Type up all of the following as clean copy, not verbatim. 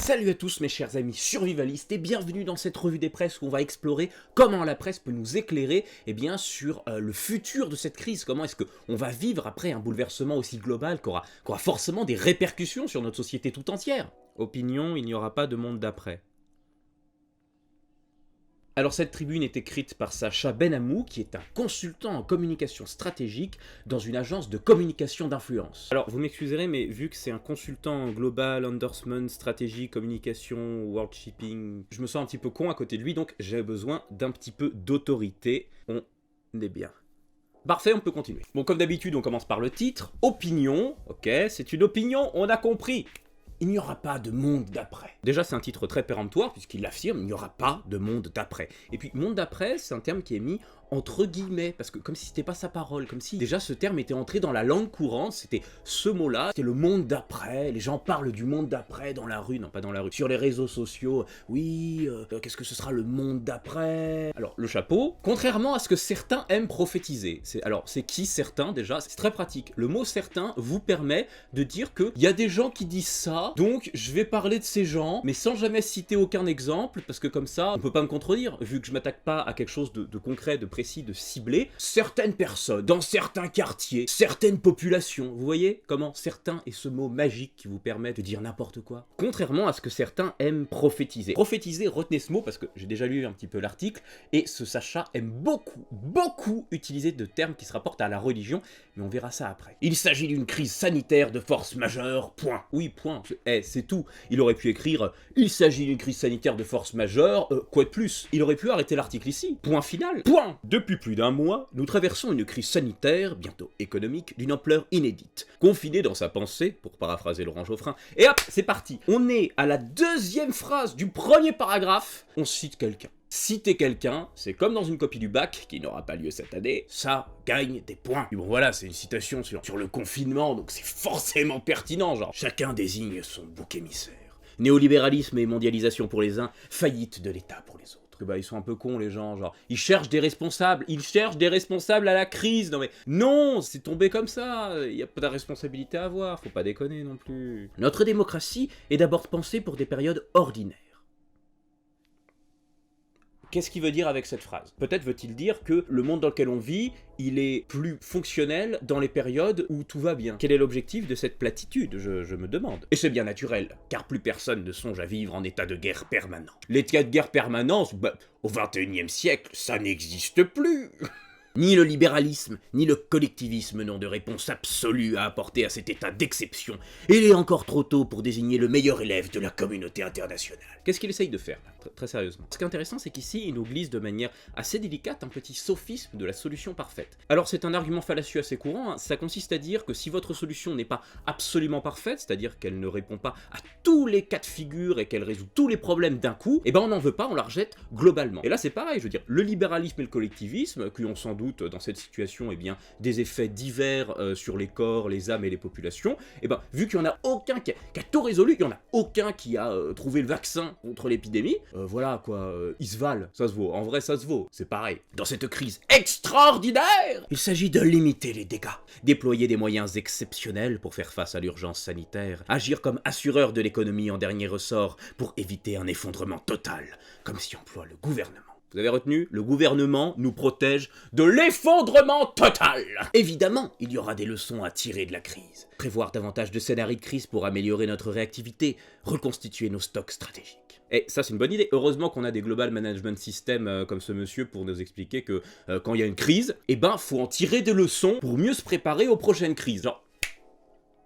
Salut à tous mes chers amis survivalistes et bienvenue dans cette revue des presses où on va explorer comment la presse peut nous éclairer sur le futur de cette crise. Comment est-ce qu'on va vivre après un bouleversement aussi global qui aura forcément des répercussions sur notre société tout entière. Opinion, il n'y aura pas de monde d'après. Alors cette tribune est écrite par Sacha Benhamou, qui est un consultant en communication stratégique dans une agence de communication d'influence. Alors vous m'excuserez, mais vu que c'est un consultant en global, endorsement, stratégie, communication, world shipping, je me sens un petit peu con à côté de lui, donc j'ai besoin d'un petit peu d'autorité. On est bien. Parfait, on peut continuer. Bon, comme d'habitude, on commence par le titre. Opinion, ok, c'est une opinion, on a compris. Il n'y aura pas de monde d'après. Déjà, c'est un titre très péremptoire, puisqu'il l'affirme, il n'y aura pas de monde d'après. Et puis, monde d'après, c'est un terme qui est mis entre guillemets, parce que comme si c'était pas sa parole, comme si déjà ce terme était entré dans la langue courante, c'était ce mot-là, c'était le monde d'après, les gens parlent du monde d'après dans la rue, non pas dans la rue, sur les réseaux sociaux, oui, qu'est-ce que ce sera le monde d'après? Alors, le chapeau, contrairement à ce que certains aiment prophétiser, c'est qui certains déjà? C'est très pratique, le mot certain vous permet de dire qu'il y a des gens qui disent ça, donc je vais parler de ces gens, mais sans jamais citer aucun exemple, parce que comme ça, on peut pas me contredire, vu que je m'attaque pas à quelque chose de concret, de précis, de ciblé, certaines personnes, dans certains quartiers, certaines populations, vous voyez comment certains est ce mot magique qui vous permet de dire n'importe quoi. Contrairement à ce que certains aiment prophétiser. Prophétiser, retenez ce mot parce que j'ai déjà lu un petit peu l'article, et ce Sacha aime beaucoup utiliser de termes qui se rapportent à la religion, mais on verra ça après. Il s'agit d'une crise sanitaire de force majeure, point. Oui, point. C'est tout. Il aurait pu écrire « Il s'agit d'une crise sanitaire de force majeure, quoi de plus ?» Il aurait pu arrêter l'article ici. Point final. Point. Depuis plus d'un mois, nous traversons une crise sanitaire, bientôt économique, d'une ampleur inédite. Confiné dans sa pensée, pour paraphraser Laurent Geoffrin, et hop, c'est parti. On est à la deuxième phrase du premier paragraphe, on cite quelqu'un. Citer quelqu'un, c'est comme dans une copie du bac, qui n'aura pas lieu cette année, ça gagne des points. Et bon voilà, c'est une citation sur le confinement, donc c'est forcément pertinent, genre chacun désigne son bouc émissaire. Néolibéralisme et mondialisation pour les uns, faillite de l'État pour les autres. Bah, ils sont un peu cons les gens, genre, ils cherchent des responsables à la crise, non, c'est tombé comme ça, il n'y a pas de responsabilité à avoir, faut pas déconner non plus. Notre démocratie est d'abord pensée pour des périodes ordinaires. Qu'est-ce qu'il veut dire avec cette phrase? Peut-être veut-il dire que le monde dans lequel on vit, il est plus fonctionnel dans les périodes où tout va bien. Quel est l'objectif de cette platitude, je me demande. Et c'est bien naturel, car plus personne ne songe à vivre en état de guerre permanent. L'état de guerre permanente, au XXIe siècle, ça n'existe plus. Ni le libéralisme, ni le collectivisme n'ont de réponse absolue à apporter à cet état d'exception. Et il est encore trop tôt pour désigner le meilleur élève de la communauté internationale. Qu'est-ce qu'il essaye de faire, là, très sérieusement? Ce qui est intéressant, c'est qu'ici, il nous glisse de manière assez délicate un petit sophisme de la solution parfaite. Alors c'est un argument fallacieux assez courant, hein. Ça consiste à dire que si votre solution n'est pas absolument parfaite, c'est-à-dire qu'elle ne répond pas à tous les cas de figure et qu'elle résout tous les problèmes d'un coup, eh ben on n'en veut pas, on la rejette globalement. Et là c'est pareil, je veux dire, le libéralisme et le collectivisme, qui ont sans doute dans cette situation des effets divers sur les corps, les âmes et les populations, vu qu'il n'y en a aucun qui a tout résolu, il n'y en a aucun qui a trouvé le vaccin contre l'épidémie, voilà quoi, ils se valent, ça se vaut, en vrai ça se vaut, c'est pareil. Dans cette crise extraordinaire, il s'agit de limiter les dégâts, déployer des moyens exceptionnels pour faire face à l'urgence sanitaire, agir comme assureur de l'économie en dernier ressort pour éviter un effondrement total, comme s'y emploie le gouvernement. Vous avez retenu? Le gouvernement nous protège de l'effondrement total. Évidemment, il y aura des leçons à tirer de la crise. Prévoir davantage de scénarios de crise pour améliorer notre réactivité, reconstituer nos stocks stratégiques. Et ça, c'est une bonne idée. Heureusement qu'on a des global management systems comme ce monsieur pour nous expliquer que quand il y a une crise, faut en tirer des leçons pour mieux se préparer aux prochaines crises. Genre,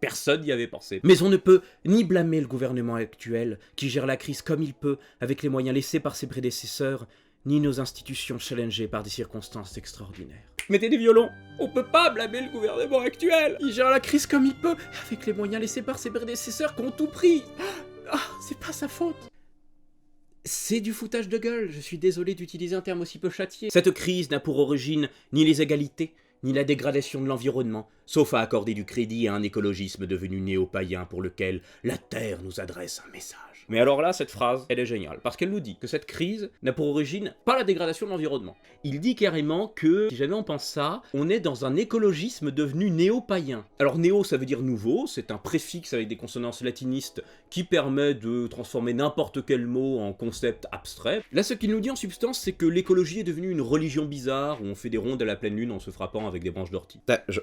personne n'y avait pensé. Mais on ne peut ni blâmer le gouvernement actuel, qui gère la crise comme il peut, avec les moyens laissés par ses prédécesseurs, ni nos institutions challengées par des circonstances extraordinaires. Mettez des violons. On peut pas blâmer le gouvernement actuel. Il gère la crise comme il peut, avec les moyens laissés par ses prédécesseurs qui ont tout pris. C'est pas sa faute. C'est du foutage de gueule, je suis désolé d'utiliser un terme aussi peu châtié. Cette crise n'a pour origine ni les égalités, ni la dégradation de l'environnement, sauf à accorder du crédit à un écologisme devenu néo-païen pour lequel la Terre nous adresse un message. Mais alors là, cette phrase, elle est géniale, parce qu'elle nous dit que cette crise n'a pour origine pas la dégradation de l'environnement. Il dit carrément que, si jamais on pense ça, on est dans un écologisme devenu néo-païen. Alors néo, ça veut dire nouveau, c'est un préfixe avec des consonances latinistes qui permet de transformer n'importe quel mot en concept abstrait. Là, ce qu'il nous dit en substance, c'est que l'écologie est devenue une religion bizarre, où on fait des rondes à la pleine lune en se frappant avec des branches d'ortie.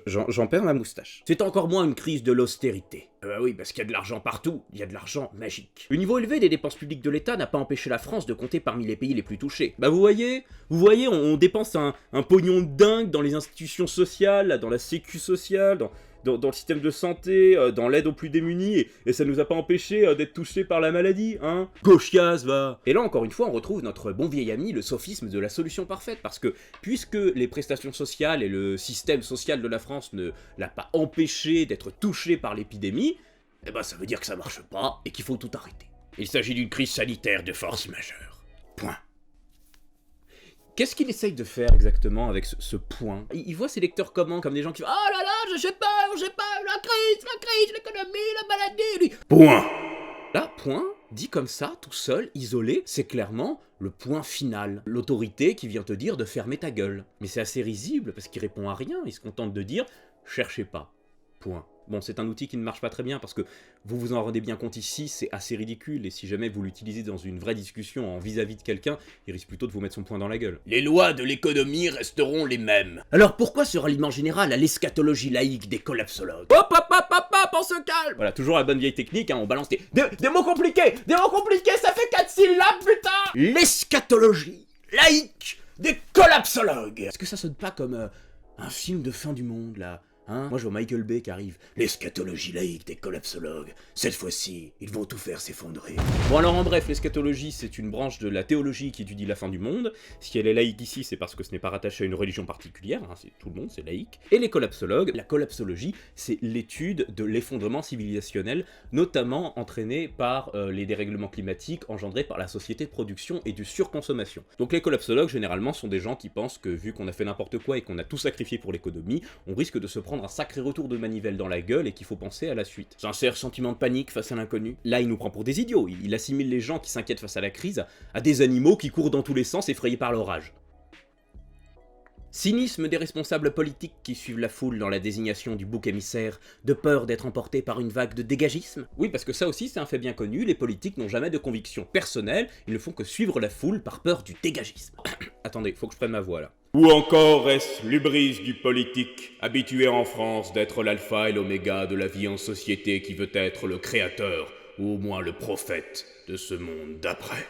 J'en perds ma moustache. C'est encore moins une crise de l'austérité. Oui, parce qu'il y a de l'argent partout, il y a de l'argent magique. Le niveau élevé des dépenses publiques de l'État n'a pas empêché la France de compter parmi les pays les plus touchés. Bah vous voyez, on dépense un pognon de dingue dans les institutions sociales, là, dans la sécu sociale, dans le système de santé, dans l'aide aux plus démunis, et ça nous a pas empêché d'être touchés par la maladie, hein. Gauchias, va. Et là, encore une fois, on retrouve notre bon vieil ami, le sophisme de la solution parfaite, parce que, puisque les prestations sociales et le système social de la France ne l'a pas empêché d'être touché par l'épidémie, eh ben ça veut dire que ça marche pas, et qu'il faut tout arrêter. Il s'agit d'une crise sanitaire de force majeure. Point. Qu'est-ce qu'il essaye de faire exactement avec ce point? Il voit ses lecteurs comment? Comme des gens qui font « Oh là là, j'ai peur, la crise, l'économie, la maladie, lui. » Point. Là, point, dit comme ça, tout seul, isolé, c'est clairement le point final. L'autorité qui vient te dire de fermer ta gueule. Mais c'est assez risible parce qu'il répond à rien, il se contente de dire « Cherchez pas. » Point. Bon, c'est un outil qui ne marche pas très bien parce que vous vous en rendez bien compte ici, c'est assez ridicule et si jamais vous l'utilisez dans une vraie discussion en vis-à-vis de quelqu'un, il risque plutôt de vous mettre son poing dans la gueule. Les lois de l'économie resteront les mêmes. Alors pourquoi ce ralliement général à l'eschatologie laïque des collapsologues? Hop, on se calme. Voilà, toujours la bonne vieille technique, hein, on balance des mots compliqués, ça fait 4 syllabes, putain. L'eschatologie laïque des collapsologues. Est-ce que ça sonne pas comme un film de fin du monde, là? Hein? Moi je vois Michael Bay qui arrive. L'eschatologie laïque des collapsologues. Cette fois-ci, ils vont tout faire s'effondrer. Bon alors en bref, l'eschatologie c'est une branche de la théologie qui étudie la fin du monde. Si elle est laïque ici, c'est parce que ce n'est pas rattaché à une religion particulière, hein, c'est tout le monde, c'est laïque. Et les collapsologues, la collapsologie, c'est l'étude de l'effondrement civilisationnel, notamment entraîné par les dérèglements climatiques engendrés par la société de production et du surconsommation. Donc les collapsologues, généralement, sont des gens qui pensent que vu qu'on a fait n'importe quoi et qu'on a tout sacrifié pour l'économie, on risque de se prendre un sacré retour de manivelle dans la gueule et qu'il faut penser à la suite. Sincère sentiment de panique face à l'inconnu. Là, il nous prend pour des idiots. Il assimile les gens qui s'inquiètent face à la crise à des animaux qui courent dans tous les sens effrayés par l'orage. Cynisme des responsables politiques qui suivent la foule dans la désignation du bouc émissaire, de peur d'être emportés par une vague de dégagisme. Oui, parce que ça aussi c'est un fait bien connu, les politiques n'ont jamais de conviction personnelle, ils ne font que suivre la foule par peur du dégagisme. Attendez, faut que je prenne ma voix là. Ou encore est-ce l'hubris du politique, habitué en France d'être l'alpha et l'oméga de la vie en société qui veut être le créateur, ou au moins le prophète de ce monde d'après?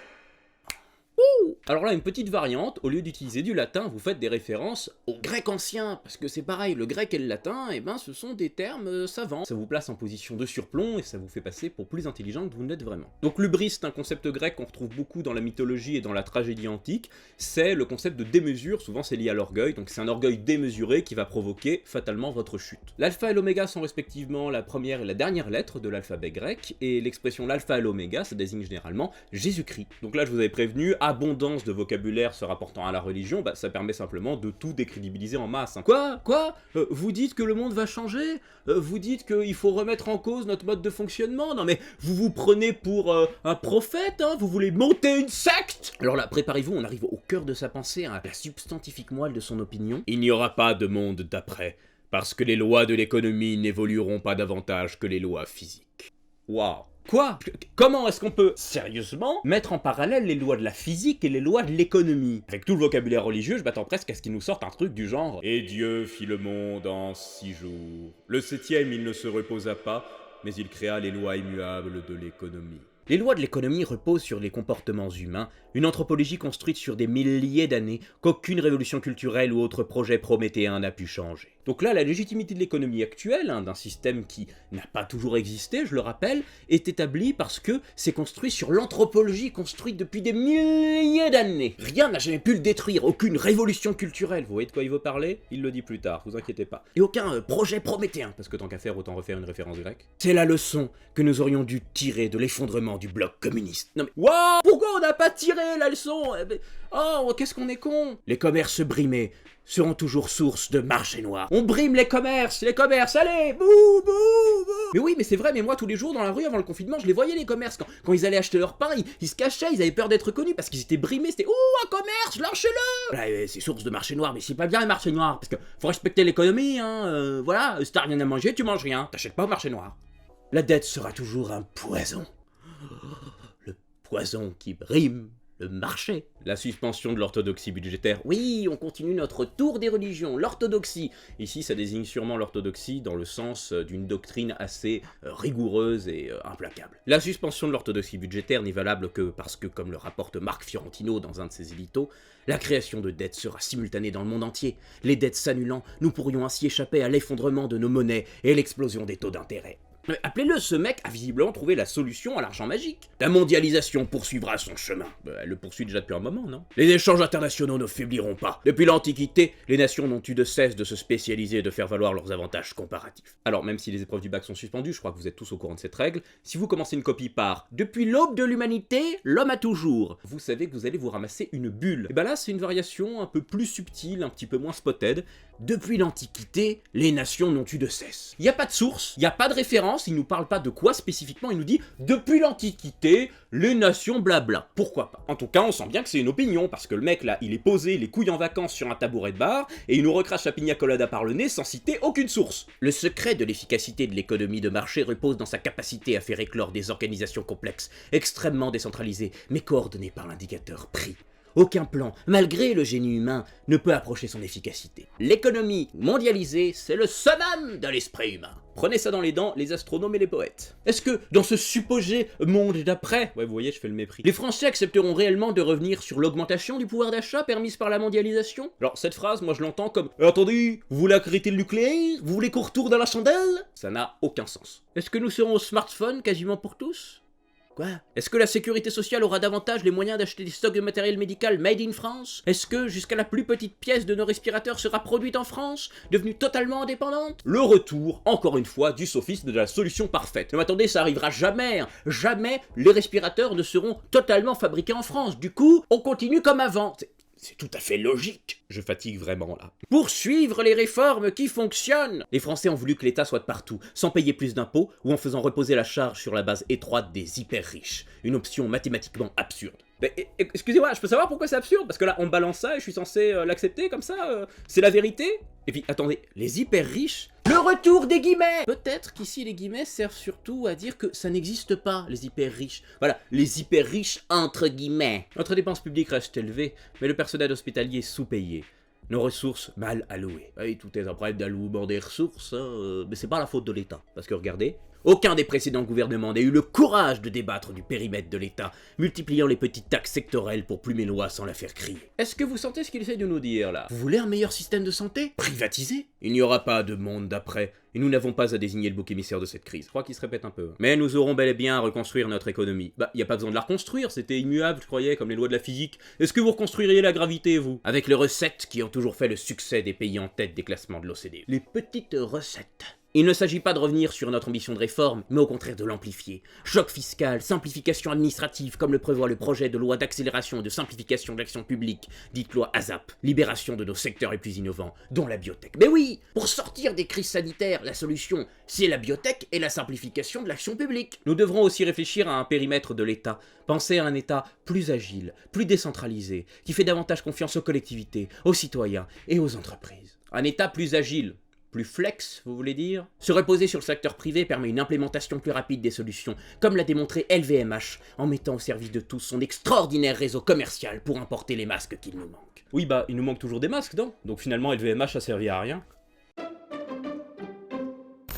Alors là, une petite variante, au lieu d'utiliser du latin, vous faites des références au grec ancien, parce que c'est pareil, le grec et le latin, eh ben, ce sont des termes savants. Ça vous place en position de surplomb et ça vous fait passer pour plus intelligent que vous ne l'êtes vraiment. Donc l'hubris, c'est un concept grec qu'on retrouve beaucoup dans la mythologie et dans la tragédie antique, c'est le concept de démesure, souvent c'est lié à l'orgueil, donc c'est un orgueil démesuré qui va provoquer fatalement votre chute. L'alpha et l'oméga sont respectivement la première et la dernière lettre de l'alphabet grec, et l'expression l'alpha et l'oméga, ça désigne généralement Jésus-Christ. Donc là, je vous avais prévenu, abondance de vocabulaire se rapportant à la religion, bah ça permet simplement de tout décrédibiliser en masse. Hein. Quoi vous dites que le monde va changer? Vous dites qu'il faut remettre en cause notre mode de fonctionnement? Non mais vous vous prenez pour un prophète, hein? Vous voulez monter une secte? Alors là, préparez-vous, on arrive au cœur de sa pensée, à la substantifique moelle de son opinion. Il n'y aura pas de monde d'après, parce que les lois de l'économie n'évolueront pas davantage que les lois physiques. Waouh! Quoi? Comment est-ce qu'on peut, sérieusement, mettre en parallèle les lois de la physique et les lois de l'économie? Avec tout le vocabulaire religieux, je m'attends presque à ce qu'ils nous sortent un truc du genre « Et Dieu fit le monde en 6 jours. Le 7e, il ne se reposa pas, mais il créa les lois immuables de l'économie. » Les lois de l'économie reposent sur les comportements humains, une anthropologie construite sur des milliers d'années qu'aucune révolution culturelle ou autre projet prométhéen n'a pu changer. Donc là, la légitimité de l'économie actuelle, d'un système qui n'a pas toujours existé, je le rappelle, est établie parce que c'est construit sur l'anthropologie construite depuis des milliers d'années. Rien n'a jamais pu le détruire, aucune révolution culturelle. Vous voyez de quoi il veut parler? Il le dit plus tard, vous inquiétez pas. Et aucun projet prométhéen, parce que tant qu'à faire, autant refaire une référence grecque. C'est la leçon que nous aurions dû tirer de l'effondrement l'effondrement du bloc communiste. Non mais, wow, pourquoi on n'a pas tiré la leçon? Oh, qu'est-ce qu'on est con! Les commerces brimés seront toujours source de marché noir. On brime les commerces, allez, bouh, bouh, bouh. Mais oui, mais c'est vrai, mais moi, tous les jours, dans la rue, avant le confinement, je les voyais, les commerces. Quand ils allaient acheter leur pain, ils se cachaient, ils avaient peur d'être connus, parce qu'ils étaient brimés, c'était « Oh, un commerce, lâchez-le » Voilà, c'est source de marché noir, mais c'est pas bien, les marchés noirs, parce que faut respecter l'économie, hein, voilà, si t'as rien à manger, tu manges rien, t'achètes pas au marché noir. La dette sera toujours un poison. Le poison qui brime le marché. La suspension de l'orthodoxie budgétaire. Oui, on continue notre tour des religions, l'orthodoxie. Ici, ça désigne sûrement l'orthodoxie dans le sens d'une doctrine assez rigoureuse et implacable. La suspension de l'orthodoxie budgétaire n'est valable que parce que, comme le rapporte Marc Fiorentino dans un de ses éditos, la création de dettes sera simultanée dans le monde entier. Les dettes s'annulant, nous pourrions ainsi échapper à l'effondrement de nos monnaies et l'explosion des taux d'intérêt. Appelez-le, ce mec a visiblement trouvé la solution à l'argent magique. La mondialisation poursuivra son chemin. Elle le poursuit déjà depuis un moment, non? Les échanges internationaux ne faibliront pas. Depuis l'Antiquité, les nations n'ont eu de cesse de se spécialiser et de faire valoir leurs avantages comparatifs. Alors, même si les épreuves du bac sont suspendues, je crois que vous êtes tous au courant de cette règle, si vous commencez une copie par « Depuis l'aube de l'humanité, l'homme a toujours », vous savez que vous allez vous ramasser une bulle. Et ben là, c'est une variation un peu plus subtile, un petit peu moins spotted. Depuis l'Antiquité, les nations n'ont eu de cesse. Il n'y a pas de source, il n'y a pas de référence, il nous parle pas de quoi spécifiquement, il nous dit « Depuis l'Antiquité, les nations blabla ». Pourquoi pas? En tout cas, on sent bien que c'est une opinion, parce que le mec là, il est posé les couilles en vacances sur un tabouret de bar, et il nous recrache la pina colada par le nez sans citer aucune source. Le secret de l'efficacité de l'économie de marché repose dans sa capacité à faire éclore des organisations complexes, extrêmement décentralisées, mais coordonnées par l'indicateur prix. Aucun plan, malgré le génie humain, ne peut approcher son efficacité. L'économie mondialisée, c'est le summum de l'esprit humain. Prenez ça dans les dents, les astronomes et les poètes. Est-ce que, dans ce supposé monde d'après, ouais, vous voyez, je fais le mépris, les Français accepteront réellement de revenir sur l'augmentation du pouvoir d'achat permise par la mondialisation? Alors, cette phrase, moi je l'entends comme « Attendez, vous voulez arrêter le nucléaire? Vous voulez qu'on retourne dans la chandelle ?» Ça n'a aucun sens. Est-ce que nous serons au smartphone quasiment pour tous? Quoi? Est-ce que la sécurité sociale aura davantage les moyens d'acheter des stocks de matériel médical made in France? Est-ce que jusqu'à la plus petite pièce de nos respirateurs sera produite en France, devenue totalement indépendante? Le retour, encore une fois, du sophisme de la solution parfaite. Mais attendez, ça arrivera jamais, hein. Jamais les respirateurs ne seront totalement fabriqués en France. Du coup, on continue comme avant. C'est tout à fait logique. Je fatigue vraiment là. Poursuivre les réformes qui fonctionnent. Les Français ont voulu que l'État soit de partout, sans payer plus d'impôts ou en faisant reposer la charge sur la base étroite des hyper riches. Une option mathématiquement absurde. Mais excusez-moi, je peux savoir pourquoi c'est absurde? Parce que là, on balance ça et je suis censé l'accepter comme ça? C'est la vérité? Et puis, attendez, les hyper riches? Le retour des guillemets! Peut-être qu'ici, les guillemets servent surtout à dire que ça n'existe pas, les hyper riches. Voilà, les hyper riches entre guillemets. Notre dépense publique reste élevée, mais le personnel hospitalier est sous-payé. Nos ressources mal allouées. Oui, tout est un problème d'allouement des ressources, hein, mais c'est pas la faute de l'État. Parce que regardez, aucun des précédents gouvernements n'a eu le courage de débattre du périmètre de l'État, multipliant les petites taxes sectorielles pour plumer les lois sans la faire crier. Est-ce que vous sentez ce qu'il essaie de nous dire là? Vous voulez un meilleur système de santé? Privatisé? Il n'y aura pas de monde d'après, et nous n'avons pas à désigner le bouc émissaire de cette crise. Je crois qu'il se répète un peu. Mais nous aurons bel et bien à reconstruire notre économie. Bah, y a pas besoin de la reconstruire, c'était immuable, je croyais, comme les lois de la physique. Est-ce que vous reconstruiriez la gravité, vous? Avec les recettes qui ont toujours fait le succès des pays en tête des classements de l'OCDE. Les petites recettes. Il ne s'agit pas de revenir sur notre ambition de réforme, mais au contraire de l'amplifier. Choc fiscal, simplification administrative, comme le prévoit le projet de loi d'accélération et de simplification de l'action publique, dite loi ASAP. Libération de nos secteurs les plus innovants, dont la biotech. Mais oui, pour sortir des crises sanitaires, la solution, c'est la biotech et la simplification de l'action publique. Nous devrons aussi réfléchir à un périmètre de l'État. Penser à un État plus agile, plus décentralisé, qui fait davantage confiance aux collectivités, aux citoyens et aux entreprises. Un État plus agile. Plus flex, vous voulez dire? Se reposer sur le secteur privé permet une implémentation plus rapide des solutions, comme l'a démontré LVMH, en mettant au service de tous son extraordinaire réseau commercial pour importer les masques qu'il nous manque. Oui, bah, il nous manque toujours des masques, non? Donc finalement, LVMH a servi à rien.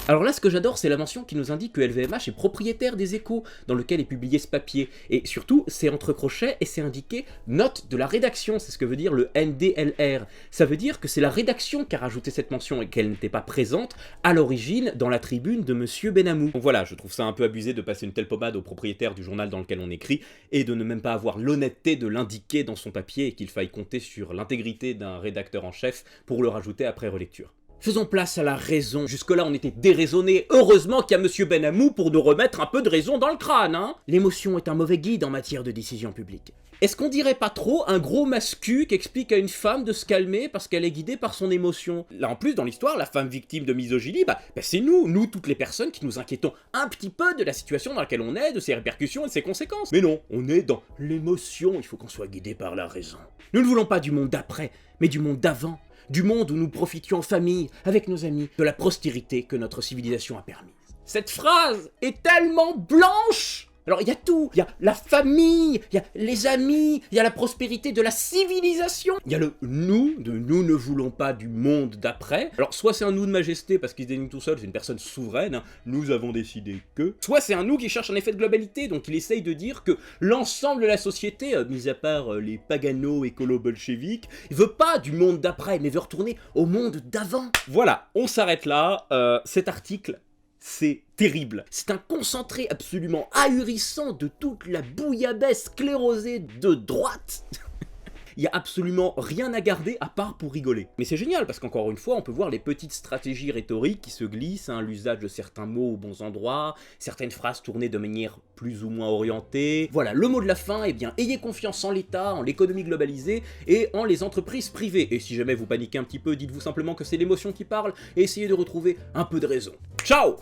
Alors là, ce que j'adore, c'est la mention qui nous indique que LVMH est propriétaire des Échos, dans lequel est publié ce papier. Et surtout, c'est entre crochets et c'est indiqué « Note de la rédaction », c'est ce que veut dire le NDLR. Ça veut dire que c'est la rédaction qui a rajouté cette mention et qu'elle n'était pas présente à l'origine dans la tribune de Monsieur Benamou. Donc voilà, je trouve ça un peu abusé de passer une telle pommade au propriétaire du journal dans lequel on écrit et de ne même pas avoir l'honnêteté de l'indiquer dans son papier et qu'il faille compter sur l'intégrité d'un rédacteur en chef pour le rajouter après relecture. Faisons place à la raison. Jusque-là, on était déraisonnés. Heureusement qu'il y a Monsieur Benhamou pour nous remettre un peu de raison dans le crâne, hein. L'émotion est un mauvais guide en matière de décision publique. Est-ce qu'on dirait pas trop un gros mascu qui explique à une femme de se calmer parce qu'elle est guidée par son émotion? Là en plus dans l'histoire, la femme victime de misogynie, c'est nous toutes les personnes qui nous inquiétons un petit peu de la situation dans laquelle on est, de ses répercussions et de ses conséquences. Mais non, on est dans l'émotion, il faut qu'on soit guidé par la raison. Nous ne voulons pas du monde d'après, mais du monde d'avant. Du monde où nous profitions en famille, avec nos amis, de la prospérité que notre civilisation a permise. Cette phrase est tellement blanche! Alors il y a tout, il y a la famille, il y a les amis, il y a la prospérité de la civilisation, il y a le nous, de nous ne voulons pas du monde d'après. Alors soit c'est un nous de majesté parce qu'il se désigne tout seul, c'est une personne souveraine, hein, nous avons décidé que. Soit c'est un nous qui cherche un effet de globalité, donc il essaye de dire que l'ensemble de la société, mis à part les paganos écolo-bolcheviques, il veut pas du monde d'après, mais veut retourner au monde d'avant. Voilà, on s'arrête là, cet article, c'est terrible. C'est un concentré absolument ahurissant de toute la bouillabaisse sclérosée de droite. Il n'y a absolument rien à garder à part pour rigoler. Mais c'est génial parce qu'encore une fois, on peut voir les petites stratégies rhétoriques qui se glissent, hein, l'usage de certains mots aux bons endroits, certaines phrases tournées de manière plus ou moins orientée. Voilà, le mot de la fin, eh bien, ayez confiance en l'État, en l'économie globalisée et en les entreprises privées. Et si jamais vous paniquez un petit peu, dites-vous simplement que c'est l'émotion qui parle et essayez de retrouver un peu de raison. Ciao!